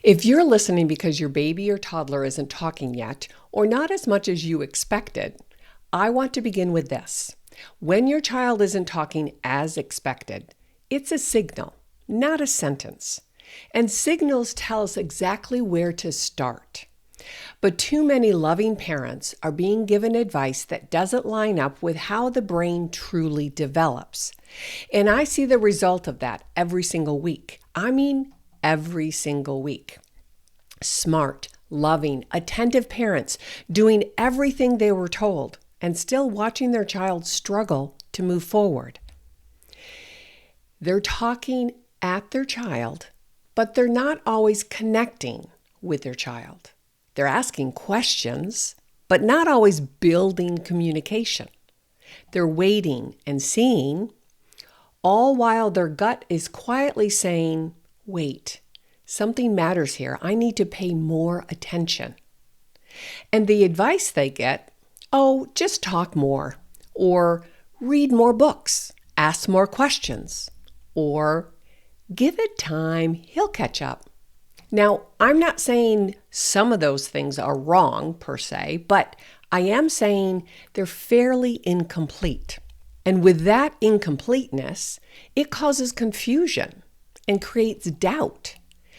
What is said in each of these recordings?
If you're listening because your baby or toddler isn't talking yet, or not as much as you expected, I want to begin with this. When your child isn't talking as expected, it's a signal, not a sentence. And signals tell us exactly where to start. But too many loving parents are being given advice that doesn't line up with how the brain truly develops. And I see the result of that every single week. Every single week. Smart, loving, attentive parents doing everything they were told and still watching their child struggle to move forward. They're talking at their child, but they're not always connecting with their child. They're asking questions, but not always building communication. They're waiting and seeing, all while their gut is quietly saying, wait, something matters here. I need to pay more attention. And the advice they get, just talk more, or read more books, ask more questions, or give it time, he'll catch up. Now, I'm not saying some of those things are wrong per se, but I am saying they're fairly incomplete. And with that incompleteness, it causes confusion and creates doubt.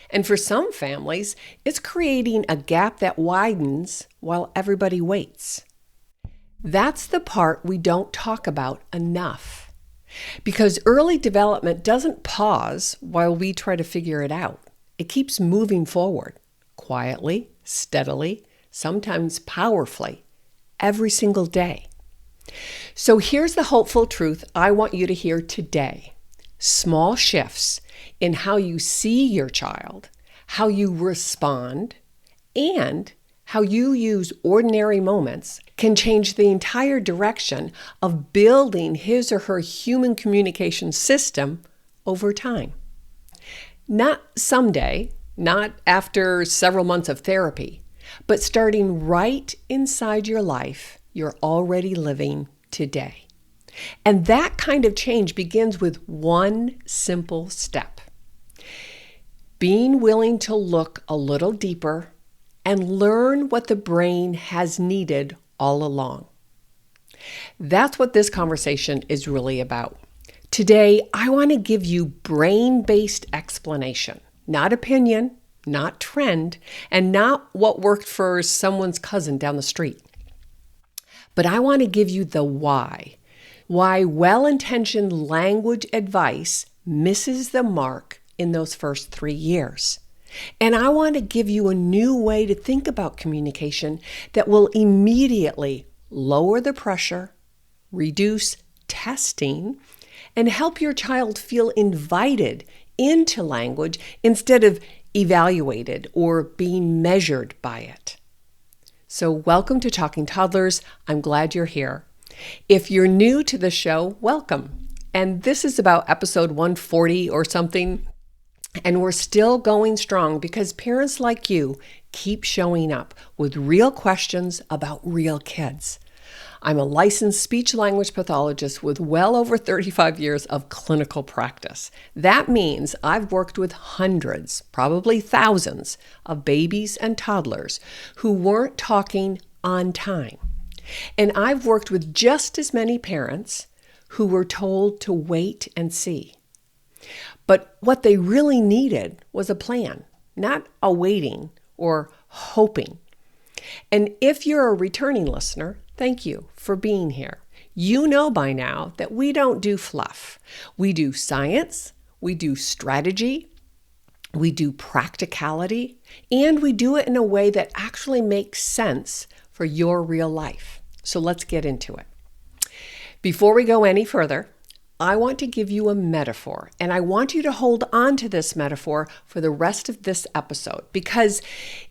And for some families, it's creating a gap that widens while everybody waits. That's the part we don't talk about enough. Because early development doesn't pause while we try to figure it out. It keeps moving forward, quietly, steadily, sometimes powerfully, every single day. So here's the hopeful truth I want you to hear today. Small shifts in how you see your child, how you respond, and how you use ordinary moments can change the entire direction of building his or her human communication system over time. Not someday, not after several months of therapy, but starting right inside your life you're already living today. And that kind of change begins with one simple step. Being willing to look a little deeper and learn what the brain has needed all along. That's what this conversation is really about. Today, I want to give you brain-based explanation, not opinion, not trend, and not what worked for someone's cousin down the street. But I want to give you the why well-intentioned language advice misses the mark in those first 3 years. And I want to give you a new way to think about communication that will immediately lower the pressure, reduce testing, and help your child feel invited into language instead of evaluated or being measured by it. So welcome to Talking Toddlers. I'm glad you're here. If you're new to the show, welcome. And this is about episode 140 or something. And we're still going strong because parents like you keep showing up with real questions about real kids. I'm a licensed speech-language pathologist with well over 35 years of clinical practice. That means I've worked with hundreds, probably thousands, of babies and toddlers who weren't talking on time. And I've worked with just as many parents who were told to wait and see. But what they really needed was a plan, not a waiting or hoping. And if you're a returning listener, thank you for being here. You know by now that we don't do fluff. We do science, we do strategy, we do practicality, and we do it in a way that actually makes sense for your real life. So let's get into it. Before we go any further, I want to give you a metaphor, and I want you to hold on to this metaphor for the rest of this episode because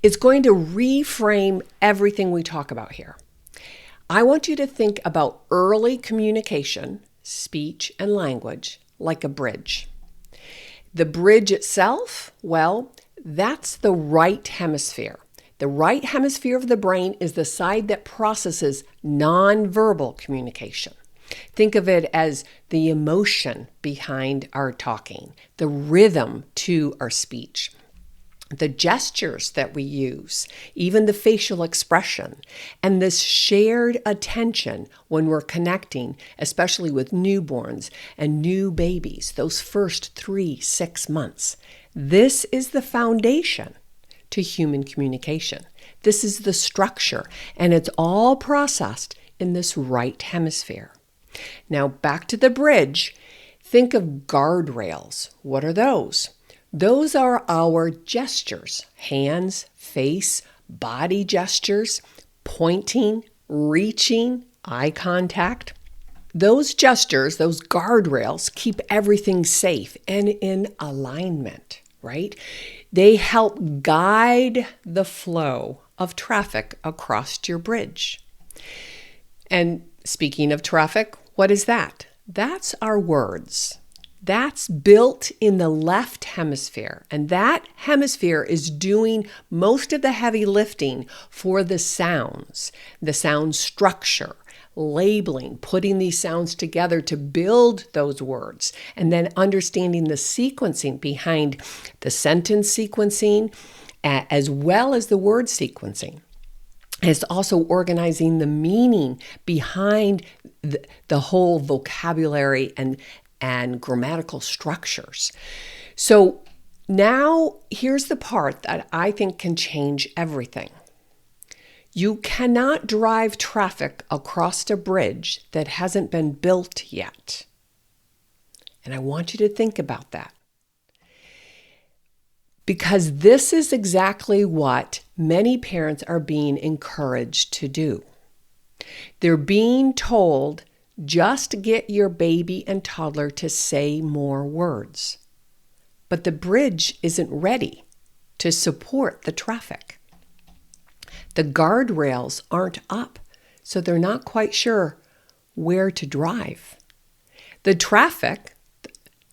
it's going to reframe everything we talk about here. I want you to think about early communication, speech and language, like a bridge. The bridge itself, that's the right hemisphere. The right hemisphere of the brain is the side that processes nonverbal communication. Think of it as the emotion behind our talking, the rhythm to our speech. the gestures that we use, even the facial expression, and this shared attention when we're connecting, especially with newborns and new babies, those first 3-6 months. This is the foundation to human communication. This is the structure, and it's all processed in this right hemisphere. Now, back to the bridge. Think of guardrails. What are those? Those are our gestures, hands, face, body gestures, pointing, reaching, eye contact. Those gestures, those guardrails, keep everything safe and in alignment, right? They help guide the flow of traffic across your bridge. And speaking of traffic, what is that? That's our words. That's built in the left hemisphere, and that hemisphere is doing most of the heavy lifting for the sound structure, labeling, putting these sounds together to build those words, and then understanding the sequencing behind the sentence sequencing as well as the word sequencing. It's also organizing the meaning behind the whole vocabulary and grammatical structures. So now here's the part that I think can change everything. You cannot drive traffic across a bridge that hasn't been built yet. And I want you to think about that. Because this is exactly what many parents are being encouraged to do. They're being told, just get your baby and toddler to say more words. But the bridge isn't ready to support the traffic. The guardrails aren't up, so they're not quite sure where to drive. The traffic,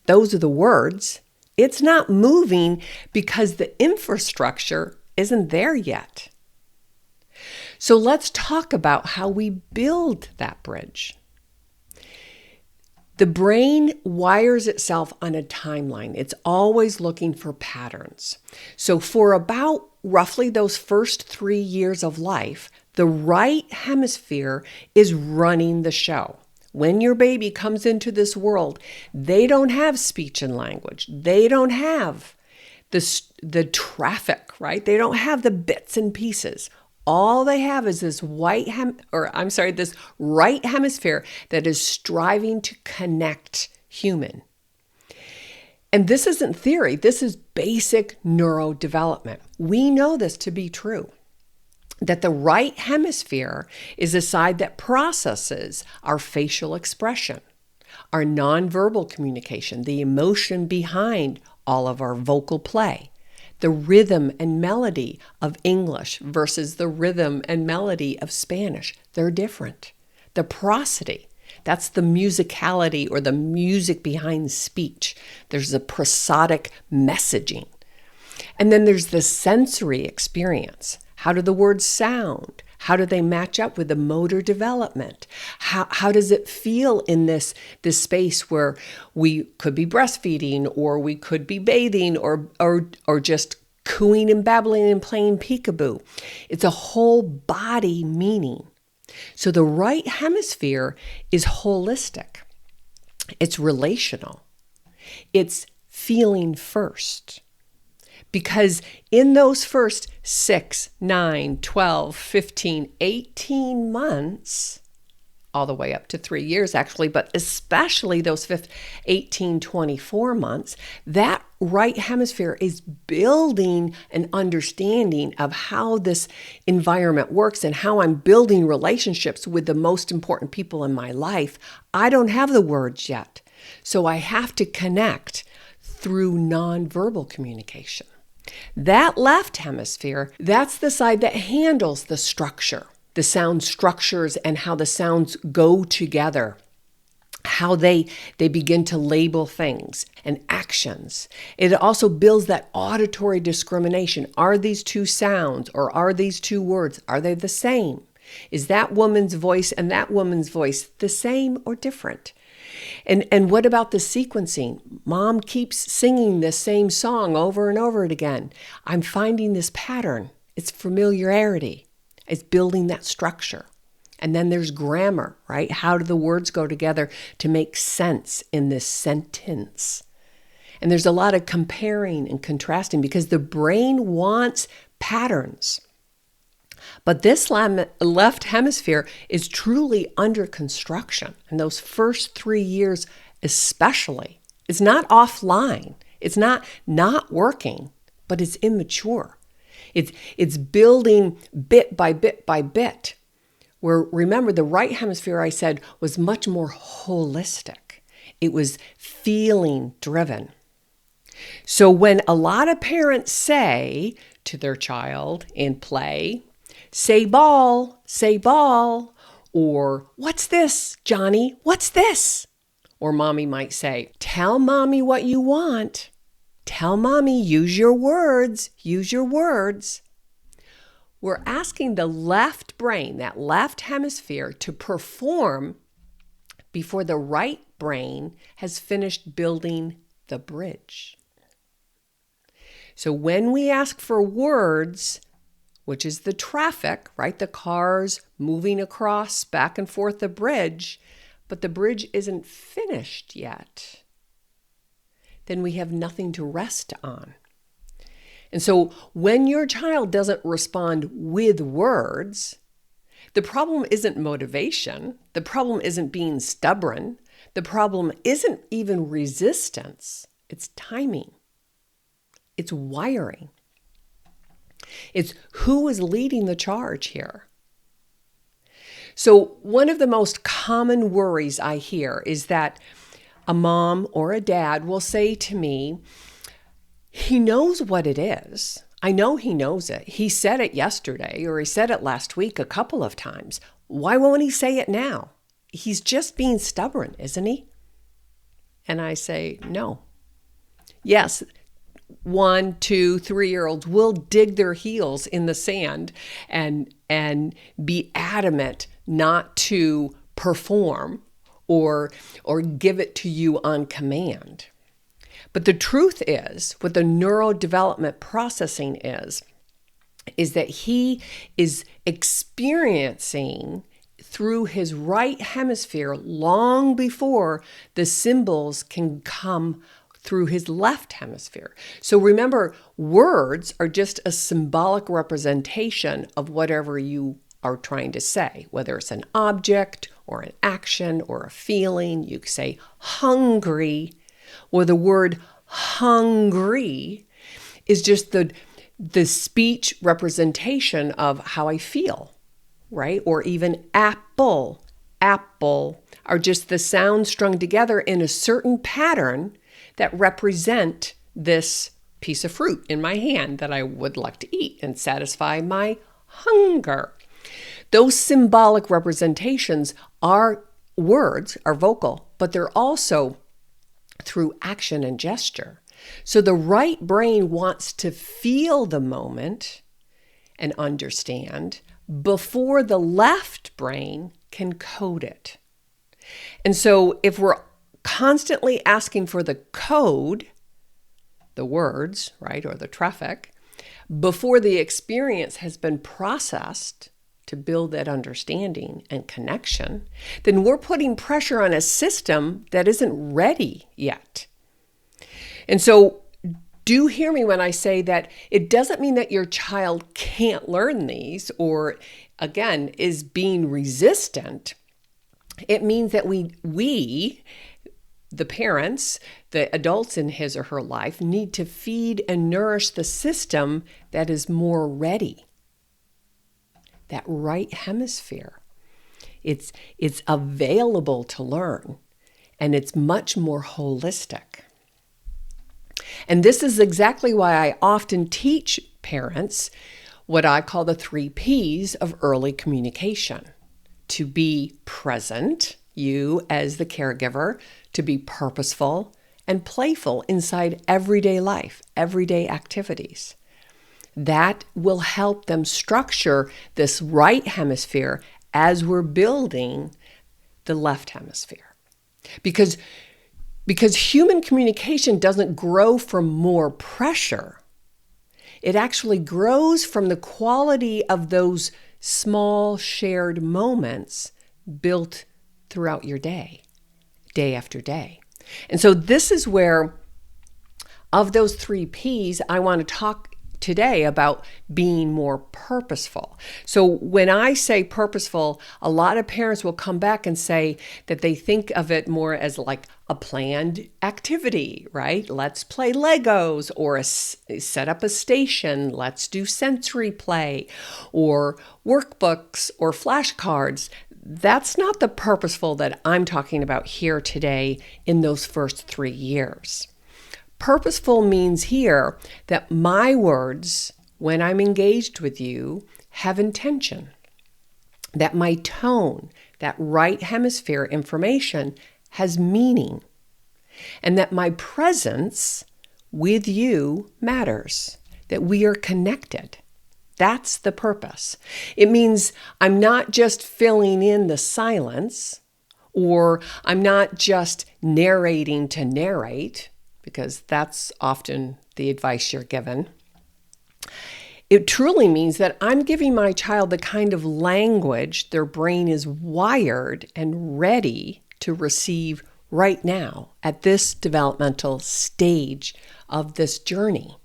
those are the words, it's not moving because the infrastructure isn't there yet. So let's talk about how we build that bridge. The brain wires itself on a timeline. It's always looking for patterns. So for about roughly those first 3 years of life, the right hemisphere is running the show. When your baby comes into this world, they don't have speech and language. They don't have the traffic, right? They don't have the bits and pieces. All they have is this this right hemisphere that is striving to connect human. And this isn't theory. This is basic neurodevelopment. We know this to be true, that the right hemisphere is the side that processes our facial expression, our nonverbal communication, the emotion behind all of our vocal play, the rhythm and melody of English versus the rhythm and melody of Spanish. They're different. The prosody, that's the musicality or the music behind speech. There's a prosodic messaging. And then there's the sensory experience. How do the words sound? How do they match up with the motor development? How does it feel in this space where we could be breastfeeding, or we could be bathing, or just cooing and babbling and playing peekaboo? It's a whole body meaning. So the right hemisphere is holistic. It's relational. It's feeling first. Because in those first 6, 9, 12, 15, 18 months, all the way up to 3 years actually, but especially those 18, 24 months, that right hemisphere is building an understanding of how this environment works and how I'm building relationships with the most important people in my life. I don't have the words yet, so I have to connect through nonverbal communication. That left hemisphere, that's the side that handles the structure, the sound structures and how the sounds go together, how they begin to label things and actions. It also builds that auditory discrimination. Are these two sounds or are these two words, are they the same? Is that woman's voice and that woman's voice the same or different? And what about the sequencing? Mom keeps singing this same song over and over again. I'm finding this pattern. It's familiarity. It's building that structure. And then there's grammar, right? How do the words go together to make sense in this sentence? And there's a lot of comparing and contrasting because the brain wants patterns. But this left hemisphere is truly under construction. And those first 3 years especially, it's not offline. It's not working, but it's immature. It's building bit by bit by bit. Where, remember, the right hemisphere, I said, was much more holistic. It was feeling driven. So when a lot of parents say to their child in play, say ball, or what's this, Johnny? What's this? Or mommy might say, tell mommy what you want. Tell mommy, use your words, use your words. We're asking the left brain, that left hemisphere, to perform before the right brain has finished building the bridge. So when we ask for words, which is the traffic, right? The cars moving across back and forth the bridge, but the bridge isn't finished yet, then we have nothing to rest on. And so when your child doesn't respond with words, the problem isn't motivation. The problem isn't being stubborn. The problem isn't even resistance. It's timing. It's wiring. It's who is leading the charge here. So one of the most common worries I hear is that a mom or a dad will say to me, he knows what it is. I know he knows it. He said it yesterday, or he said it last week a couple of times. Why won't he say it now? He's just being stubborn, isn't he? And I say, no. Yes, 1, 2, 3-year-olds will dig their heels in the sand and be adamant not to perform or give it to you on command. But the truth is, what the neurodevelopment processing is that he is experiencing through his right hemisphere long before the symbols can come through his left hemisphere. So remember, words are just a symbolic representation of whatever you are trying to say, whether it's an object or an action or a feeling. You say hungry, or the word hungry is just the speech representation of how I feel, right? Or even apple are just the sounds strung together in a certain pattern that represent this piece of fruit in my hand that I would like to eat and satisfy my hunger. Those symbolic representations are words, are vocal, but they're also through action and gesture. So the right brain wants to feel the moment and understand before the left brain can code it. And so if we're constantly asking for the code, the words, right, or the traffic, before the experience has been processed to build that understanding and connection, then we're putting pressure on a system that isn't ready yet. And so do hear me when I say that it doesn't mean that your child can't learn these or, again, is being resistant. It means that we, the parents, the adults in his or her life, need to feed and nourish the system that is more ready. That right hemisphere. It's available to learn, and it's much more holistic. And this is exactly why I often teach parents what I call the 3 Ps of early communication. To be present, you as the caregiver, to be purposeful and playful inside everyday life, everyday activities. That will help them structure this right hemisphere as we're building the left hemisphere. Because human communication doesn't grow from more pressure. It actually grows from the quality of those small shared moments built throughout your day, day after day. And so this is where, of those 3 P's, I want to talk today about being more purposeful. So when I say purposeful, a lot of parents will come back and say that they think of it more as like a planned activity, right? Let's play Legos, or set up a station. Let's do sensory play, or workbooks, or flashcards. That's not the purposeful that I'm talking about here today in those first 3 years. Purposeful means here that my words, when I'm engaged with you, have intention. That my tone, that right hemisphere information, has meaning. And that my presence with you matters. That we are connected. That's the purpose. It means I'm not just filling in the silence, or I'm not just narrating to narrate, because that's often the advice you're given. It truly means that I'm giving my child the kind of language their brain is wired and ready to receive right now at this developmental stage of this journey.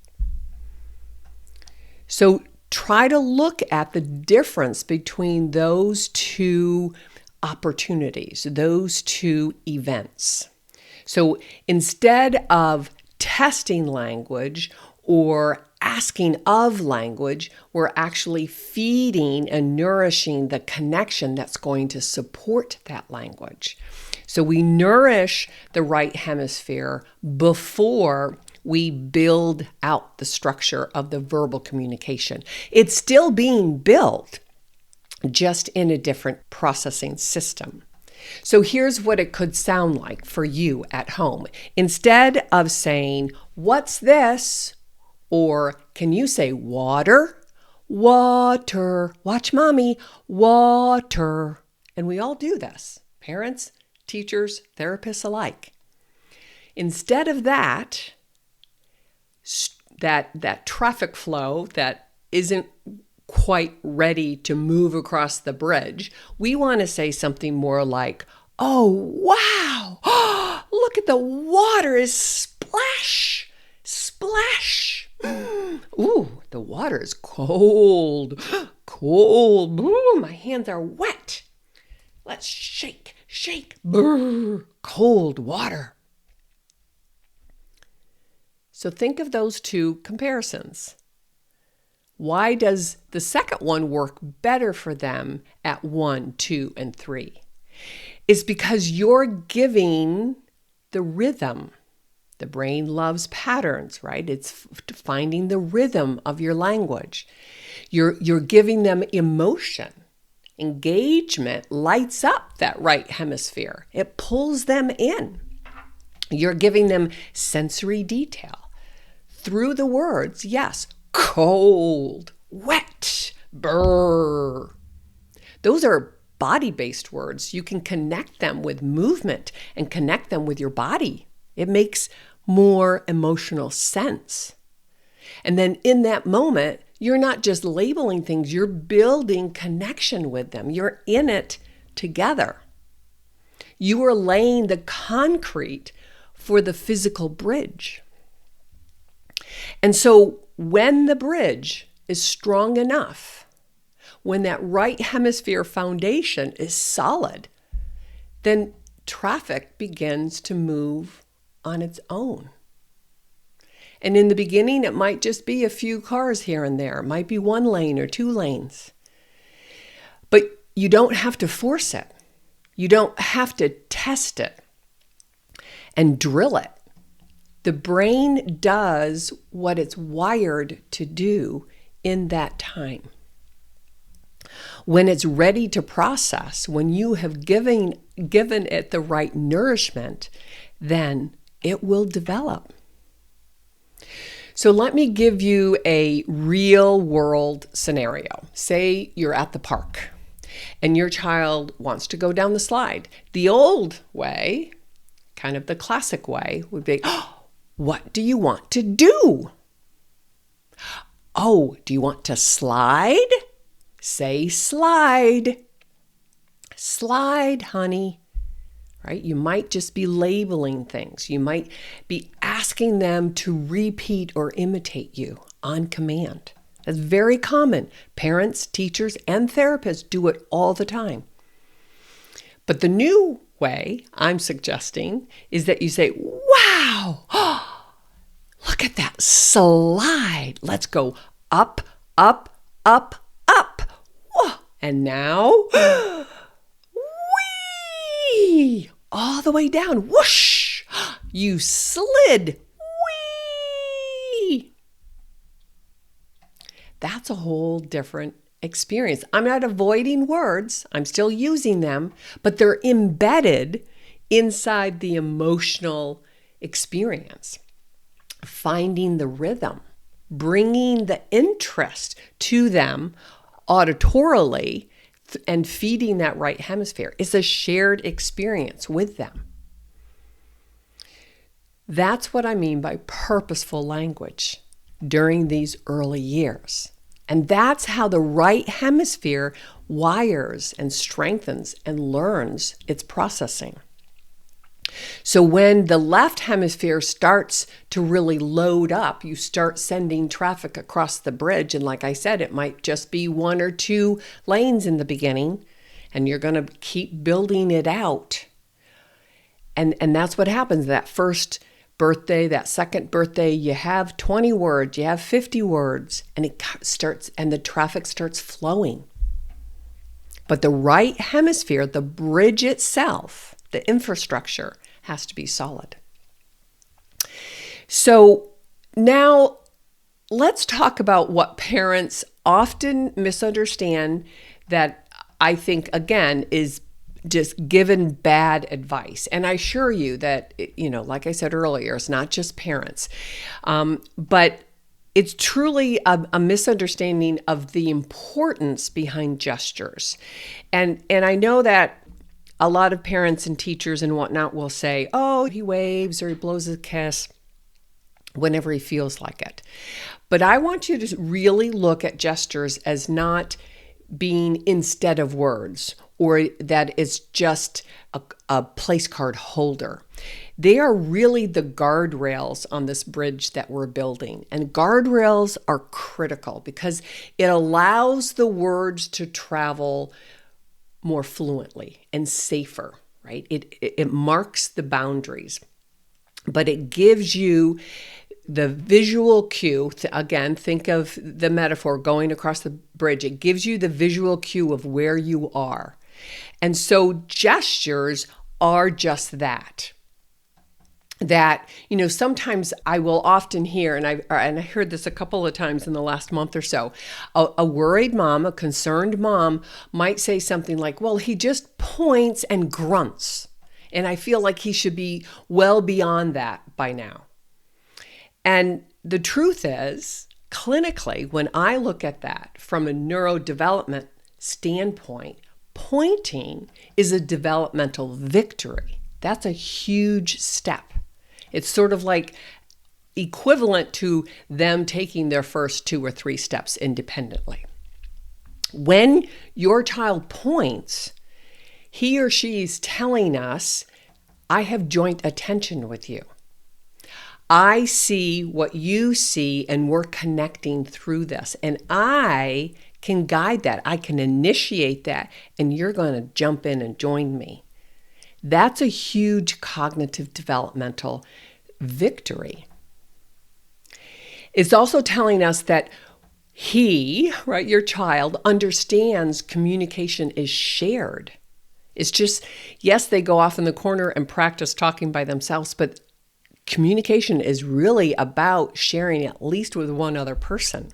So try to look at the difference between those 2 opportunities, those 2 events. So instead of testing language or asking of language, we're actually feeding and nourishing the connection that's going to support that language. So we nourish the right hemisphere before we build out the structure of the verbal communication. It's still being built, just in a different processing system. So here's what it could sound like for you at home. Instead of saying, "What's this?" or "Can you say water?" Water. Watch mommy. Water. And we all do this. Parents, teachers, therapists alike. Instead of that traffic flow that isn't quite ready to move across the bridge, we want to say something more like, "Oh, wow. Look at the water is splash, splash. Ooh, the water is cold, cold. Ooh, my hands are wet. Let's shake, shake. Brr, cold water." So think of those 2 comparisons. Why does the second one work better for them at 1, 2, and 3? It's because you're giving the rhythm. The brain loves patterns, right? It's finding the rhythm of your language. You're giving them emotion. Engagement lights up that right hemisphere. It pulls them in. You're giving them sensory detail. Through the words, yes. Cold, wet, brr. Those are body-based words. You can connect them with movement and connect them with your body. It makes more emotional sense. And then in that moment, you're not just labeling things, you're building connection with them. You're in it together. You are laying the concrete for the physical bridge. And so when the bridge is strong enough, when that right hemisphere foundation is solid, then traffic begins to move on its own. And in the beginning, it might just be a few cars here and there. It might be 1 lane or 2 lanes. But you don't have to force it. You don't have to test it and drill it. The brain does what it's wired to do in that time. When it's ready to process, when you have given it the right nourishment, then it will develop. So let me give you a real world scenario. Say you're at the park and your child wants to go down the slide. The old way, kind of the classic way, would be, oh, what do you want to do? Oh, do you want to slide? Say slide. Slide, honey. Right? You might just be labeling things. You might be asking them to repeat or imitate you on command. That's very common. Parents, teachers, and therapists do it all the time. But the new way I'm suggesting is that you say, wow, look at that slide. Let's go up, up, up, up. Whoa. And now, whee, all the way down. Whoosh, you slid. Whee. That's a whole different experience. I'm not avoiding words. I'm still using them, but they're embedded inside the emotional experience. Finding the rhythm, bringing the interest to them auditorily, and feeding that right hemisphere. It's a shared experience with them. That's what I mean by purposeful language during these early years. And that's how the right hemisphere wires and strengthens and learns its processing. So when the left hemisphere starts to really load up, you start sending traffic across the bridge. And like I said, it might just be 1 or 2 lanes in the beginning, and you're going to keep building it out. And that's what happens. That first birthday, that second birthday, you have 20 words, you have 50 words, and the traffic starts flowing. But the right hemisphere, the bridge itself, the infrastructure, has to be solid. So now let's talk about what parents often misunderstand that I think, again, is just given bad advice. And I assure you that, like I said earlier, it's not just parents, but it's truly a misunderstanding of the importance behind gestures. And I know that a lot of parents and teachers and whatnot will say, oh, he waves or he blows a kiss whenever he feels like it. But I want you to really look at gestures as not being instead of words, or that it's just a place card holder. They are really the guardrails on this bridge that we're building. And guardrails are critical because it allows the words to travel more fluently and safer, right? It marks the boundaries, but it gives you the visual cue. Again, think of the metaphor going across the bridge. It gives you the visual cue of where you are. And so gestures are just that. Sometimes I will often hear, and I heard this a couple of times in the last month or so, a worried mom, a concerned mom might say something like, well, he just points and grunts, and I feel like he should be well beyond that by now. And the truth is, clinically, when I look at that from a neurodevelopment standpoint, pointing is a developmental victory. That's a huge step. It's sort of like equivalent to them taking their first 2 or 3 steps independently. When your child points, he or she is telling us, I have joint attention with you. I see what you see, and we're connecting through this. And I can guide that. I can initiate that, and you're going to jump in and join me. That's a huge cognitive developmental victory. It's also telling us that he, right, your child, understands communication is shared. It's just, yes, they go off in the corner and practice talking by themselves, but communication is really about sharing at least with one other person.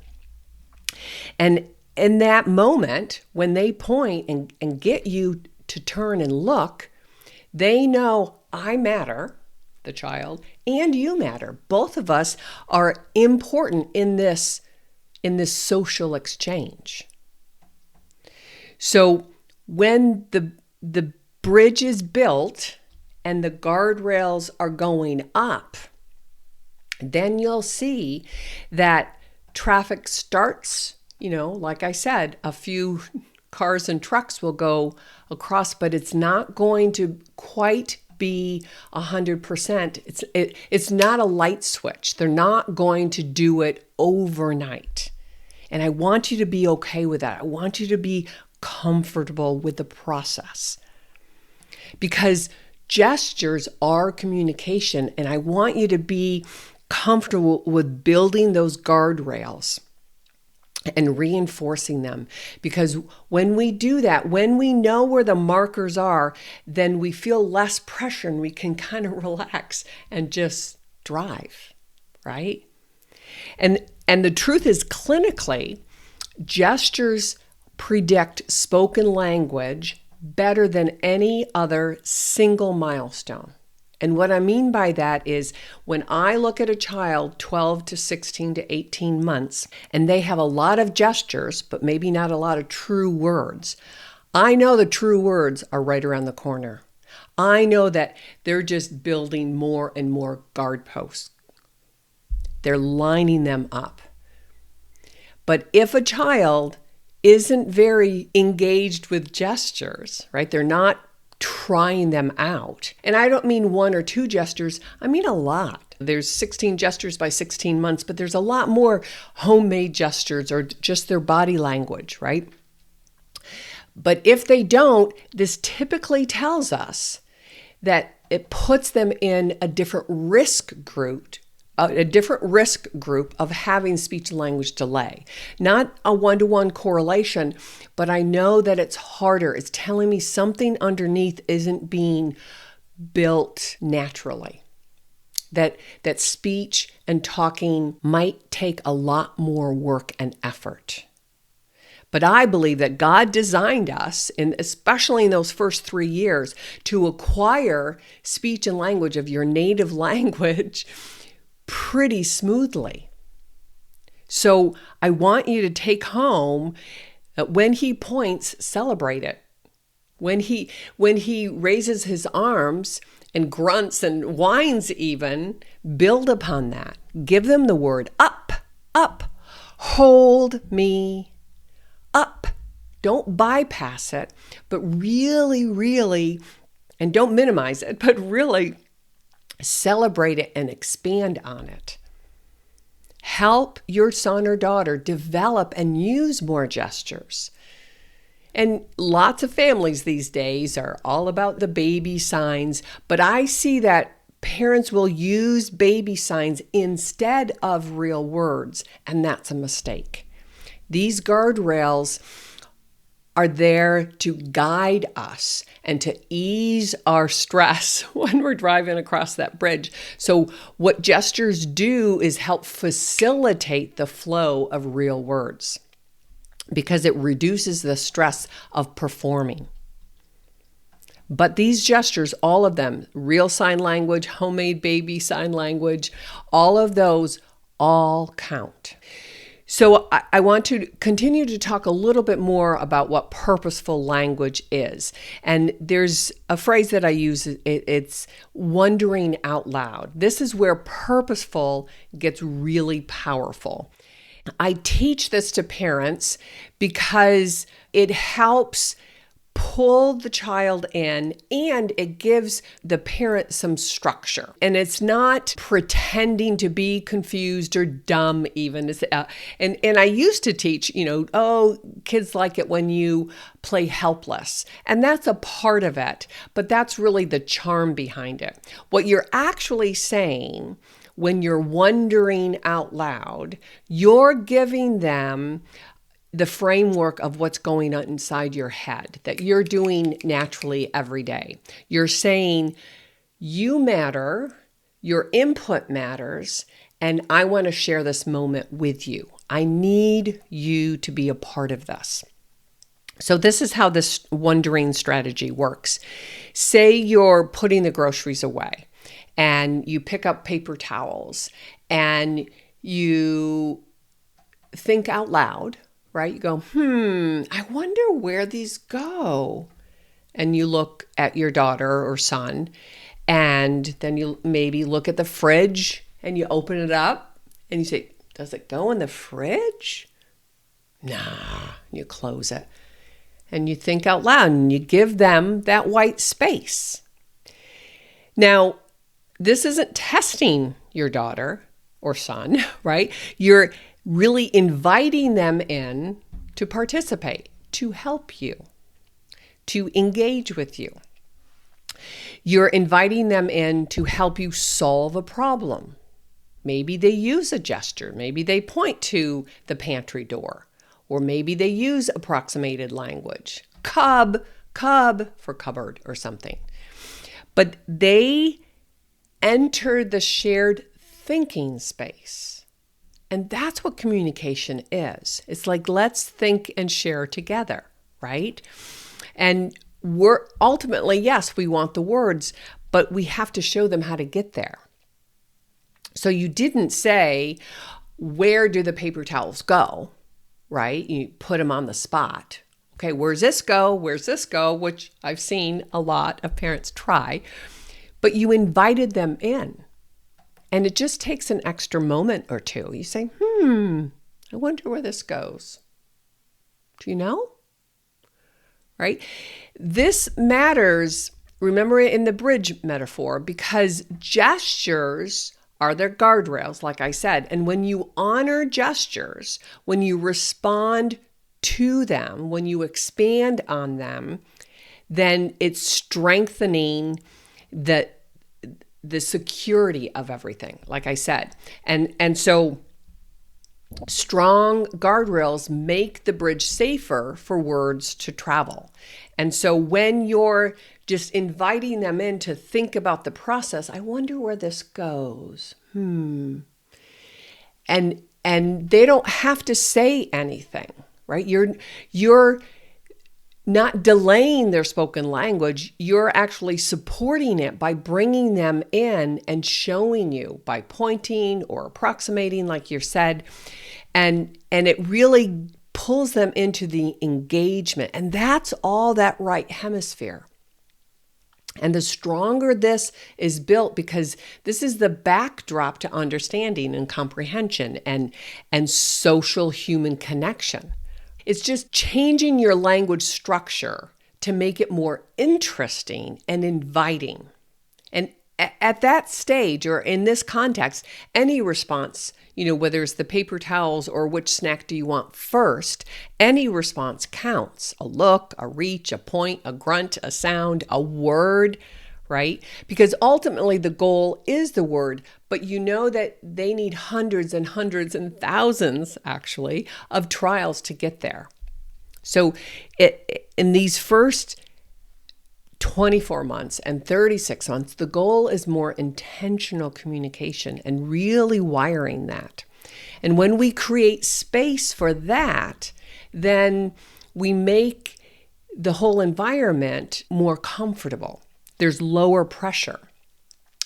And in that moment, when they point and get you to turn and look, they know I matter, the child, and you matter. Both of us are important in this social exchange. So when the bridge is built and the guardrails are going up, then you'll see that traffic starts, like I said, a few cars and trucks will go across, but it's not going to quite be 100%. It's not a light switch. They're not going to do it overnight. And I want you to be okay with that. I want you to be comfortable with the process, because gestures are communication, and I want you to be comfortable with building those guardrails and reinforcing them. Because when we do that, when we know where the markers are, then we feel less pressure and we can kind of relax and just drive, right? And the truth is, clinically, gestures predict spoken language better than any other single milestone. And what I mean by that is, when I look at a child 12 to 16 to 18 months, and they have a lot of gestures, but maybe not a lot of true words, I know the true words are right around the corner. I know that they're just building more and more guard posts. They're lining them up. But if a child isn't very engaged with gestures, right? They're not trying them out. And I don't mean one or two gestures, I mean a lot. There's 16 gestures by 16 months, but there's a lot more homemade gestures or just their body language, right? But if they don't, this typically tells us that it puts them in a different risk group of having speech and language delay. Not a one-to-one correlation, but I know that it's harder. It's telling me something underneath isn't being built naturally. That speech and talking might take a lot more work and effort. But I believe that God designed us, and especially in those first 3 years, to acquire speech and language of your native language pretty smoothly. So I want you to take home that when he points, celebrate it. When he raises his arms and grunts and whines even, build upon that. Give them the word up, up, hold me up. Don't bypass it, but really, really, and don't minimize it, but really celebrate it and expand on it. Help your son or daughter develop and use more gestures. And lots of families these days are all about the baby signs, but I see that parents will use baby signs instead of real words, and that's a mistake. These guardrails are there to guide us and to ease our stress when we're driving across that bridge. So what gestures do is help facilitate the flow of real words, because it reduces the stress of performing. But these gestures, all of them, real sign language, homemade baby sign language, all of those all count. So I want to continue to talk a little bit more about what purposeful language is. And there's a phrase that I use, it's wondering out loud. This is where purposeful gets really powerful. I teach this to parents because it helps pull the child in, and it gives the parent some structure. And it's not pretending to be confused or dumb even. And I used to teach, kids like it when you play helpless. And that's a part of it, but that's really the charm behind it. What you're actually saying when you're wondering out loud, you're giving them the framework of what's going on inside your head that you're doing naturally every day. You're saying, you matter, your input matters, and I want to share this moment with you. I need you to be a part of this. So this is how this wondering strategy works. Say you're putting the groceries away and you pick up paper towels and you think out loud, right? You go, I wonder where these go. And you look at your daughter or son And then you maybe look at the fridge and you open it up and you say, does it go in the fridge? Nah, you close it. And you think out loud and you give them that white space. Now, this isn't testing your daughter or son, right? You're really inviting them in to participate, to help you, to engage with you. You're inviting them in to help you solve a problem. Maybe they use a gesture. Maybe they point to the pantry door. Or maybe they use approximated language. Cub for cupboard or something. But they enter the shared thinking space. And that's what communication is. It's like, let's think and share together, right? And we're ultimately, yes, we want the words, but we have to show them how to get there. So you didn't say, where do the paper towels go, right? You put them on the spot. Okay, where's this go? Where's this go? Which I've seen a lot of parents try. But you invited them in. And it just takes an extra moment or two. You say, I wonder where this goes. Do you know? Right? This matters, remember in the bridge metaphor, because gestures are their guardrails, like I said. And when you honor gestures, when you respond to them, when you expand on them, then it's strengthening the security of everything, like I said. And so strong guardrails make the bridge safer for words to travel. And so when you're just inviting them in to think about the process, I wonder where this goes. And they don't have to say anything, right? You're not delaying their spoken language. You're actually supporting it by bringing them in and showing you by pointing or approximating, like you said. And it really pulls them into the engagement. And that's all that right hemisphere. And the stronger this is built, because this is the backdrop to understanding and comprehension and social human connection. It's just changing your language structure to make it more interesting and inviting. And at that stage, or in this context, any response, whether it's the paper towels or which snack do you want first, any response counts. A look, a reach, a point, a grunt, a sound, a word, right? Because ultimately the goal is the word, but you know that they need hundreds and hundreds and thousands, actually, of trials to get there. So in these first 24 months and 36 months, the goal is more intentional communication and really wiring that. And when we create space for that, then we make the whole environment more comfortable. There's lower pressure.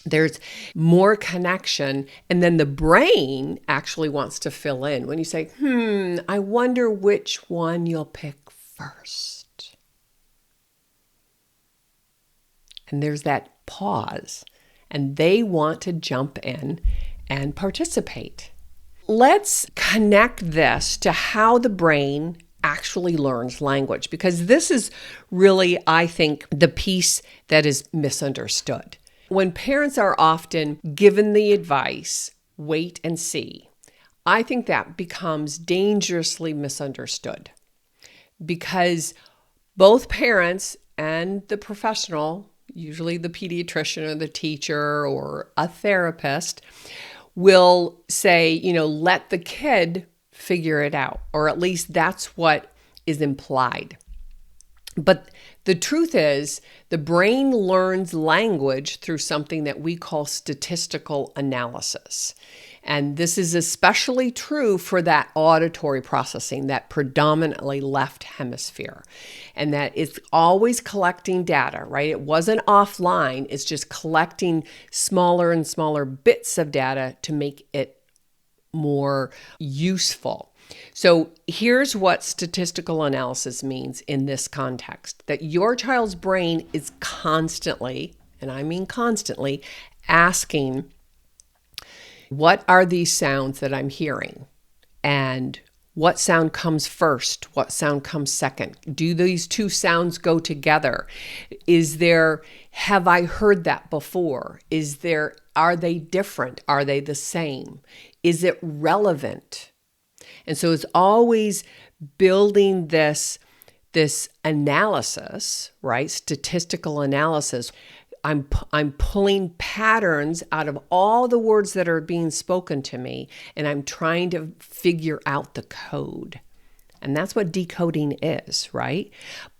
There's more connection. And then the brain actually wants to fill in. When you say, I wonder which one you'll pick first. And there's that pause. And they want to jump in and participate. Let's connect this to how the brain actually learns language, because this is really, I think, the piece that is misunderstood. When parents are often given the advice, wait and see, I think that becomes dangerously misunderstood, because both parents and the professional, usually the pediatrician or the teacher or a therapist, will say, let the kid figure it out, or at least that's what is implied. But the truth is, the brain learns language through something that we call statistical analysis. And this is especially true for that auditory processing, that predominantly left hemisphere. And that it's always collecting data, right? It wasn't offline. It's just collecting smaller and smaller bits of data to make it more useful. So here's what statistical analysis means in this context, that your child's brain is constantly, and I mean constantly, asking, what are these sounds that I'm hearing? And what sound comes first? What sound comes second? Do these two sounds go together? Have I heard that before? Are they different? Are they the same? Is it relevant? And so it's always building this analysis, right? Statistical analysis. I'm pulling patterns out of all the words that are being spoken to me, and I'm trying to figure out the code. And that's what decoding is, right?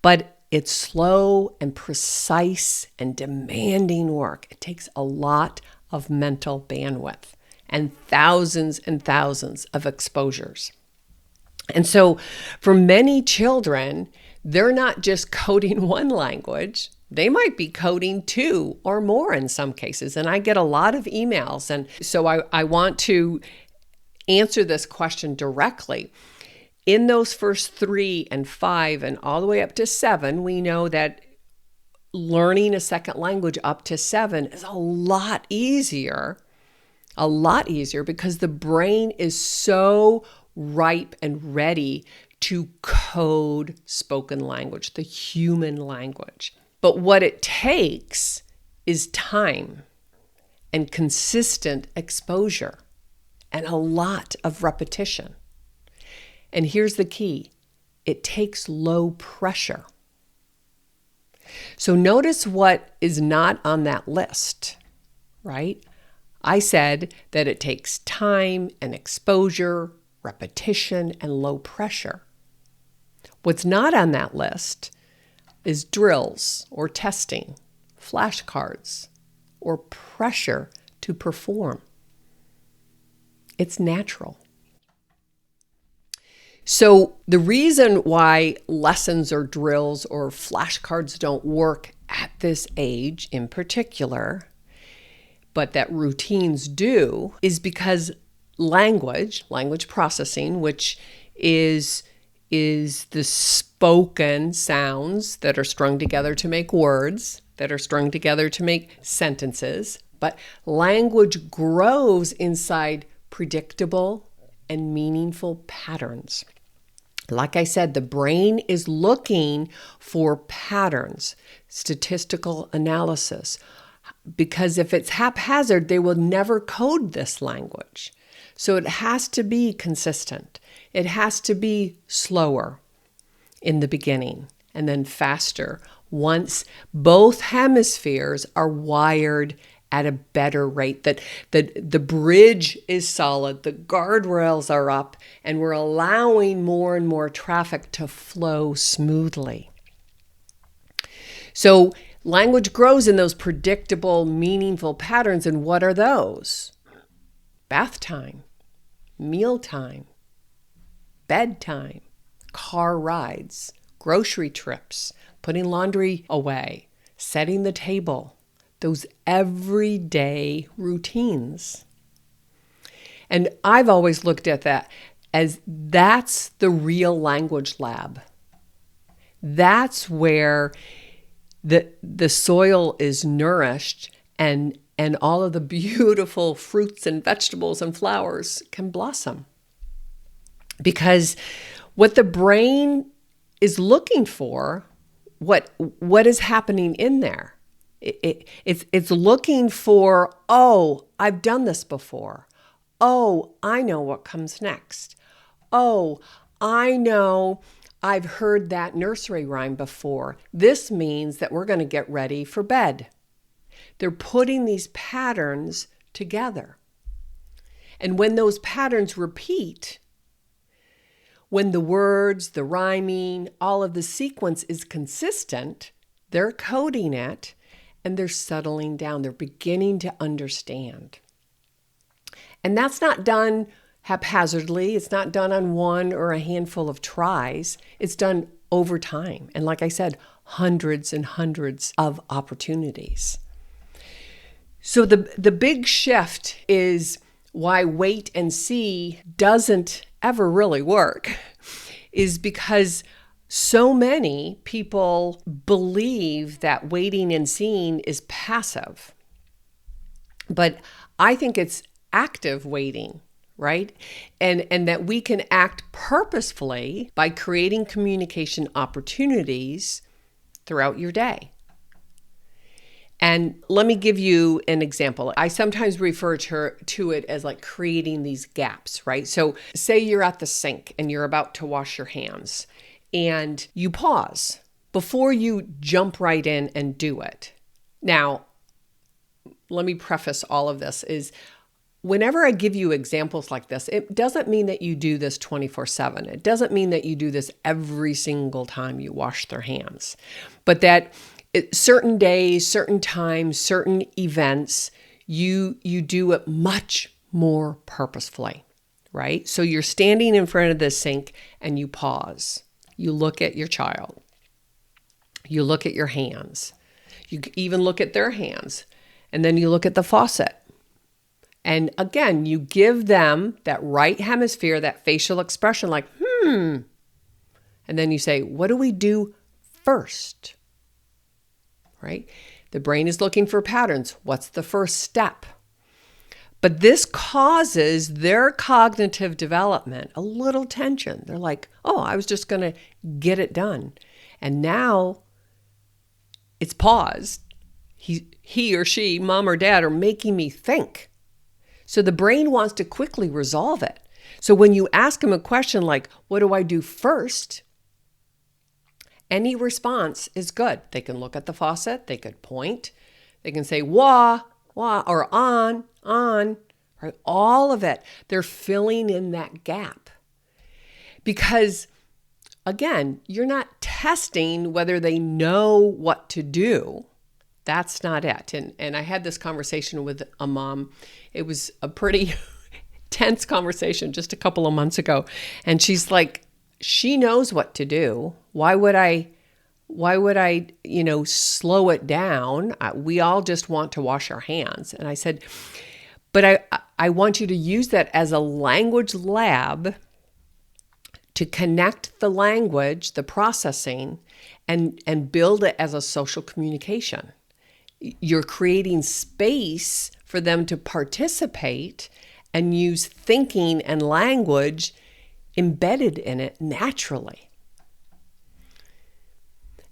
But it's slow and precise and demanding work. It takes a lot of mental bandwidth and thousands of exposures. And so for many children, they're not just coding one language. They might be coding two or more in some cases. And I get a lot of emails. And so I want to answer this question directly. In those first 3 and 5 and all the way up to 7, we know that learning a second language up to 7 is a lot easier because the brain is so ripe and ready to code spoken language, the human language. But what it takes is time and consistent exposure and a lot of repetition. And here's the key. It takes low pressure. So notice what is not on that list, right? I said that it takes time and exposure, repetition, and low pressure. What's not on that list is drills or testing, flashcards, or pressure to perform. It's natural. So the reason why lessons or drills or flashcards don't work at this age in particular, but that routines do, is because language processing, which is the spoken sounds that are strung together to make words, that are strung together to make sentences. But language grows inside predictable and meaningful patterns. Like I said, the brain is looking for patterns, statistical analysis, because if it's haphazard, they will never code this language. So it has to be consistent. It has to be slower in the beginning and then faster once both hemispheres are wired at a better rate, that the bridge is solid, the guardrails are up, and we're allowing more and more traffic to flow smoothly. So language grows in those predictable, meaningful patterns. And what are those? Bath time, mealtime, bedtime, car rides, grocery trips, putting laundry away, setting the table, those everyday routines. And I've always looked at that as that's the real language lab. That's where the soil is nourished and all of the beautiful fruits and vegetables and flowers can blossom. Because what the brain is looking for, what is happening in there, it's looking for, oh, I've done this before. Oh, I know what comes next. Oh, I know I've heard that nursery rhyme before. This means that we're going to get ready for bed. They're putting these patterns together. And when those patterns repeat, when the words, the rhyming, all of the sequence is consistent, they're coding it and they're settling down. They're beginning to understand. And that's not done haphazardly. It's not done on one or a handful of tries. It's done over time. And like I said, hundreds and hundreds of opportunities. So the big shift is why wait and see doesn't ever really work, is because So many people believe that waiting and seeing is passive, but I think it's active waiting, right? And that we can act purposefully by creating communication opportunities throughout your day. And let me give you an example. I sometimes refer to it as like creating these gaps, right? So say you're at the sink and you're about to wash your hands and you pause before you jump right in and do it. Now, let me preface all of this is whenever I give you examples like this, it doesn't mean that you do this 24/7. It doesn't mean that you do this every single time you wash their hands, but that certain days, certain times, certain events, you do it much more purposefully, right? So you're standing in front of the sink and you pause. You look at your child. You look at your hands. You even look at their hands. And then you look at the faucet. And again, you give them that right hemisphere, that facial expression like, And then you say, what do we do first? Right? The brain is looking for patterns. What's the first step? But this causes their cognitive development a little tension. They're like, oh, I was just going to get it done. And now it's paused. He or she, mom or dad, are making me think. So the brain wants to quickly resolve it. So when you ask them a question like, what do I do first? Any response is good. They can look at the faucet. They could point. They can say, wah, wah, or on, right? All of it. They're filling in that gap. Because, again, you're not testing whether they know what to do. That's not it. And I had this conversation with a mom. It was a pretty tense conversation just a couple of months ago. And she's like, she knows what to do. Why would I, slow it down? We all just want to wash our hands. And I said, but I want you to use that as a language lab to connect the language, the processing, and build it as a social communication. You're creating space for them to participate and use thinking and language embedded in it naturally.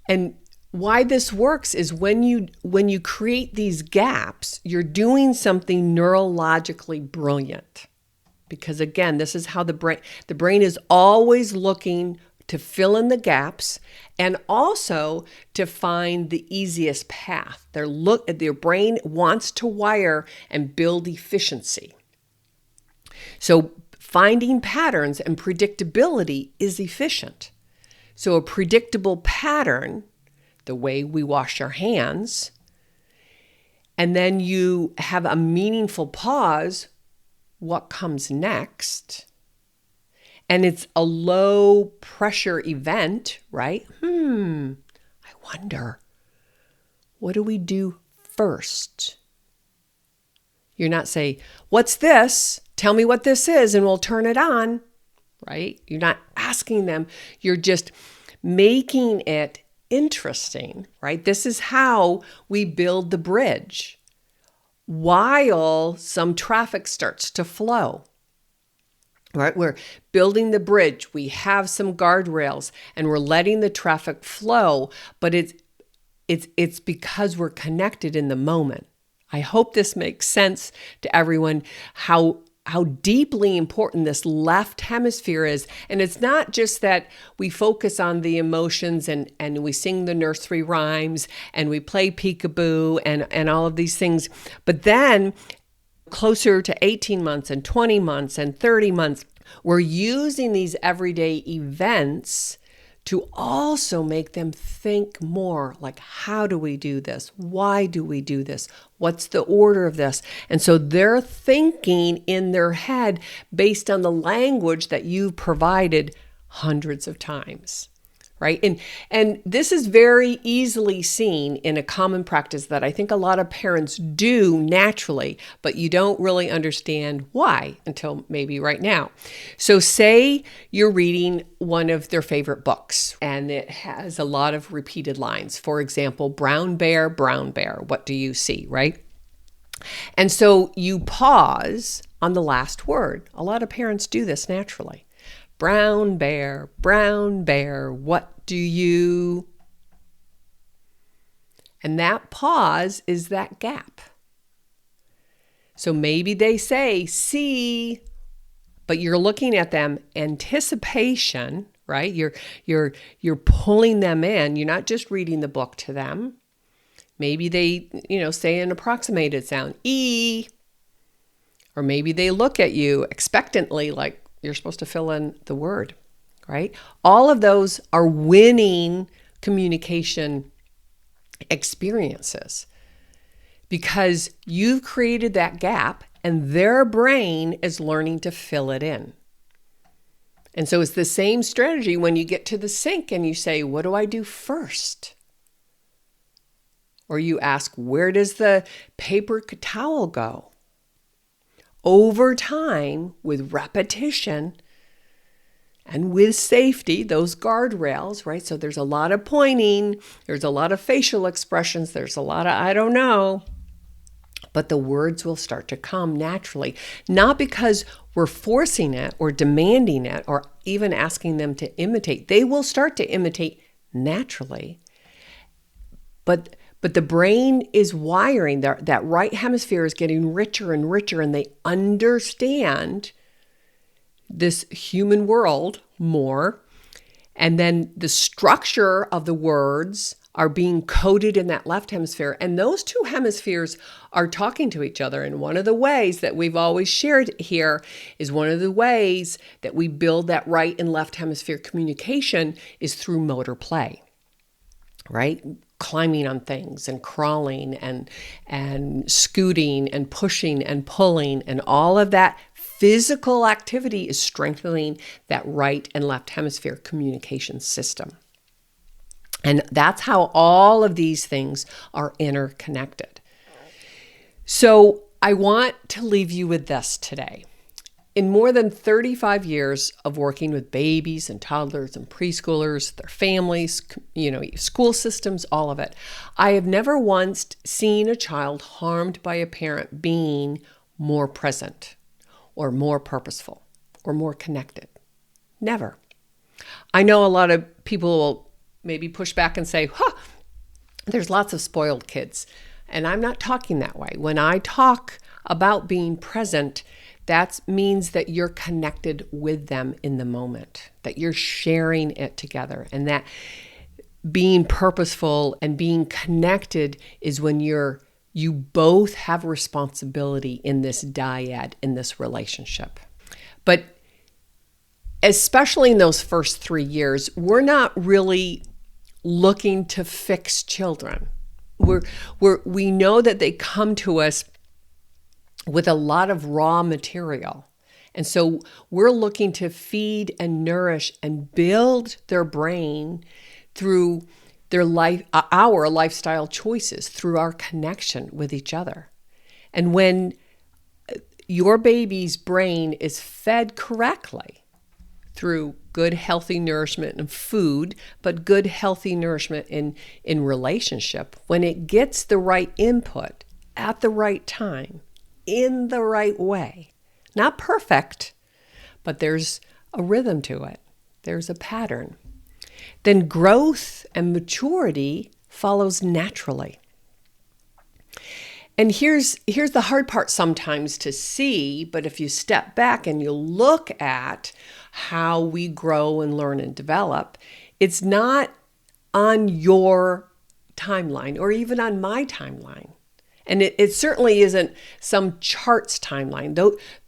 And why this works is when you create these gaps, you're doing something neurologically brilliant. Because again, this is how the brain is always looking to fill in the gaps and also to find the easiest path. Their brain wants to wire and build efficiency. So finding patterns and predictability is efficient. So a predictable pattern, the way we wash our hands, and then you have a meaningful pause, what comes next? And it's a low pressure event, right? I wonder, what do we do first? You're not saying, what's this? Tell me what this is and we'll turn it on, right? You're not asking them. You're just making it interesting, right? This is how we build the bridge while some traffic starts to flow. Right, we're building the bridge. We have some guardrails, and we're letting the traffic flow. But it's because we're connected in the moment. I hope this makes sense to everyone. How deeply important this left hemisphere is, and it's not just that we focus on the emotions and we sing the nursery rhymes and we play peekaboo and all of these things, but then closer to 18 months and 20 months and 30 months, we're using these everyday events to also make them think more like, how do we do this? Why do we do this? What's the order of this? And so they're thinking in their head based on the language that you've provided hundreds of times, right? And this is very easily seen in a common practice that I think a lot of parents do naturally, but you don't really understand why until maybe right now. So say you're reading one of their favorite books and it has a lot of repeated lines. For example, brown bear, what do you see, right? And so you pause on the last word. A lot of parents do this naturally. Brown bear, what do you? And that pause is that gap. So maybe they say, see, but you're looking at them, anticipation, right? You're pulling them in. You're not just reading the book to them. Maybe they, say an approximated sound, E, or maybe they look at you expectantly like you're supposed to fill in the word, right? All of those are winning communication experiences because you've created that gap and their brain is learning to fill it in. And so it's the same strategy when you get to the sink and you say, what do I do first? Or you ask, where does the paper towel go? Over time, with repetition and with safety, those guardrails, right? So there's a lot of pointing, there's a lot of facial expressions, there's a lot of I don't know, but the words will start to come naturally, not because we're forcing it or demanding it or even asking them to imitate. They will start to imitate naturally, but the brain is wiring, that right hemisphere is getting richer and richer, and they understand this human world more. And then the structure of the words are being coded in that left hemisphere. And those two hemispheres are talking to each other. And one of the ways that we've always shared here is one of the ways that we build that right and left hemisphere communication is through motor play, right? Climbing on things and crawling and scooting and pushing and pulling, and all of that physical activity is strengthening that right and left hemisphere communication system. And that's how all of these things are interconnected. So I want to leave you with this today. In more than 35 years of working with babies and toddlers and preschoolers, their families, school systems, all of it, I have never once seen a child harmed by a parent being more present or more purposeful or more connected. Never. I know a lot of people will maybe push back and say, there's lots of spoiled kids. And I'm not talking that way. When I talk about being present, that means that you're connected with them in the moment, that you're sharing it together, and that being purposeful and being connected is when you both have responsibility in this dyad, in this relationship. But especially in those first 3 years, we're not really looking to fix children. We know that they come to us with a lot of raw material. And so we're looking to feed and nourish and build their brain through our lifestyle choices, through our connection with each other. And when your baby's brain is fed correctly through good, healthy nourishment and food, but good, healthy nourishment in relationship, when it gets the right input at the right time, in the right way. Not perfect, but there's a rhythm to it. There's a pattern. Then growth and maturity follows naturally. And here's the hard part sometimes to see, but if you step back and you look at how we grow and learn and develop, it's not on your timeline or even on my timeline. And it certainly isn't some charts timeline.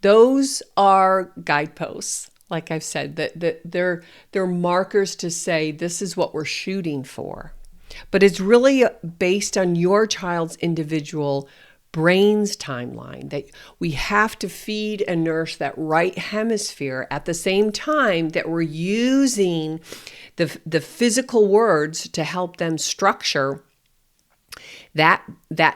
Those are guideposts, like I've said, that they're markers to say this is what we're shooting for. But it's really based on your child's individual brain's timeline, that we have to feed and nourish that right hemisphere at the same time that we're using the physical words to help them structure that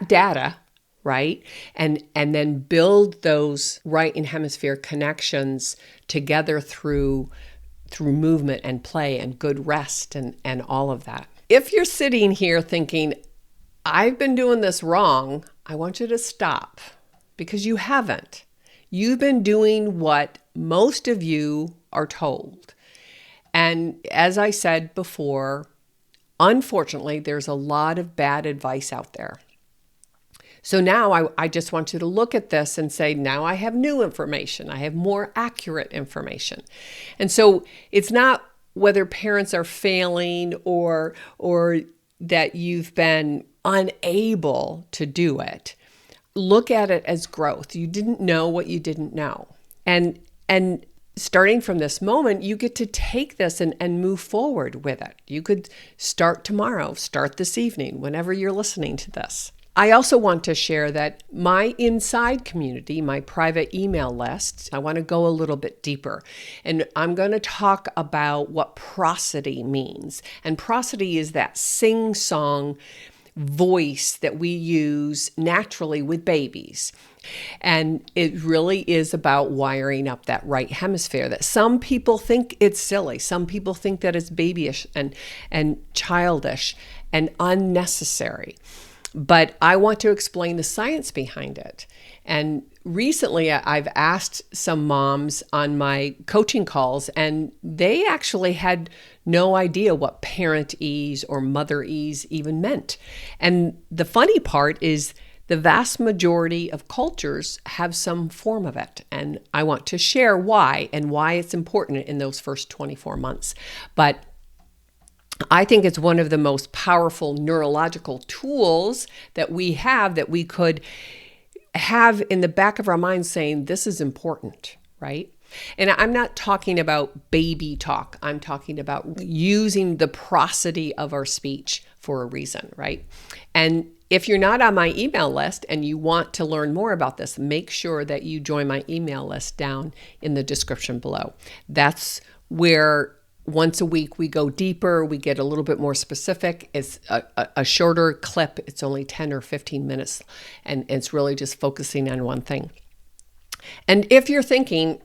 data, right? And then build those right and hemisphere connections together through movement and play and good rest and all of that. If you're sitting here thinking, I've been doing this wrong, I want you to stop, because you haven't. You've been doing what most of you are told. And as I said before, unfortunately, there's a lot of bad advice out there. So now I just want you to look at this and say, now I have new information. I have more accurate information. And so it's not whether parents are failing or that you've been unable to do it. Look at it as growth. You didn't know what you didn't know. And starting from this moment, you get to take this and move forward with it. You could start tomorrow, start this evening, whenever you're listening to this. I also want to share that my inside community, my private email list, I want to go a little bit deeper. And I'm going to talk about what prosody means. And prosody is that sing-song voice that we use naturally with babies. And it really is about wiring up that right hemisphere that some people think it's silly. Some people think that it's babyish and childish and unnecessary. But I want to explain the science behind it. And recently I've asked some moms on my coaching calls, and they actually had no idea what parent ease or mother ease even meant. And the funny part is the vast majority of cultures have some form of it. And I want to share why and why it's important in those first 24 months. But I think it's one of the most powerful neurological tools that we have, that we could have in the back of our minds saying, this is important, right? And I'm not talking about baby talk. I'm talking about using the prosody of our speech for a reason, right? And if you're not on my email list and you want to learn more about this, make sure that you join my email list down in the description below. That's where once a week we go deeper, we get a little bit more specific. It's a shorter clip. It's only 10 or 15 minutes, and it's really just focusing on one thing. And if you're thinking,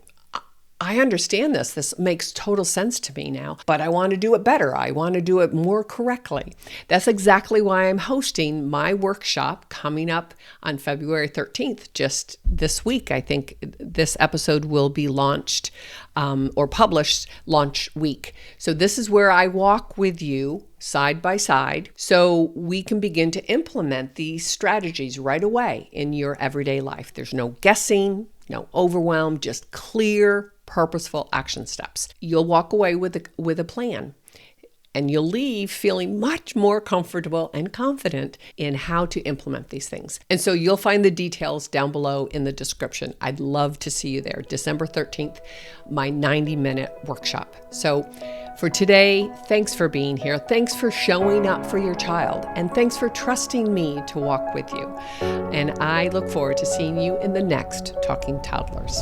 I understand this. This makes total sense to me now, but I want to do it better. I want to do it more correctly. That's exactly why I'm hosting my workshop coming up on February 13th, just this week. I think this episode will be launched or published launch week. So this is where I walk with you side by side so we can begin to implement these strategies right away in your everyday life. There's no guessing, no overwhelm, just clear, purposeful action steps. You'll walk away with a plan, and you'll leave feeling much more comfortable and confident in how to implement these things. And so you'll find the details down below in the description. I'd love to see you there. December 13th, my 90-minute workshop. So for today, thanks for being here. Thanks for showing up for your child. And thanks for trusting me to walk with you. And I look forward to seeing you in the next Talking Toddlers.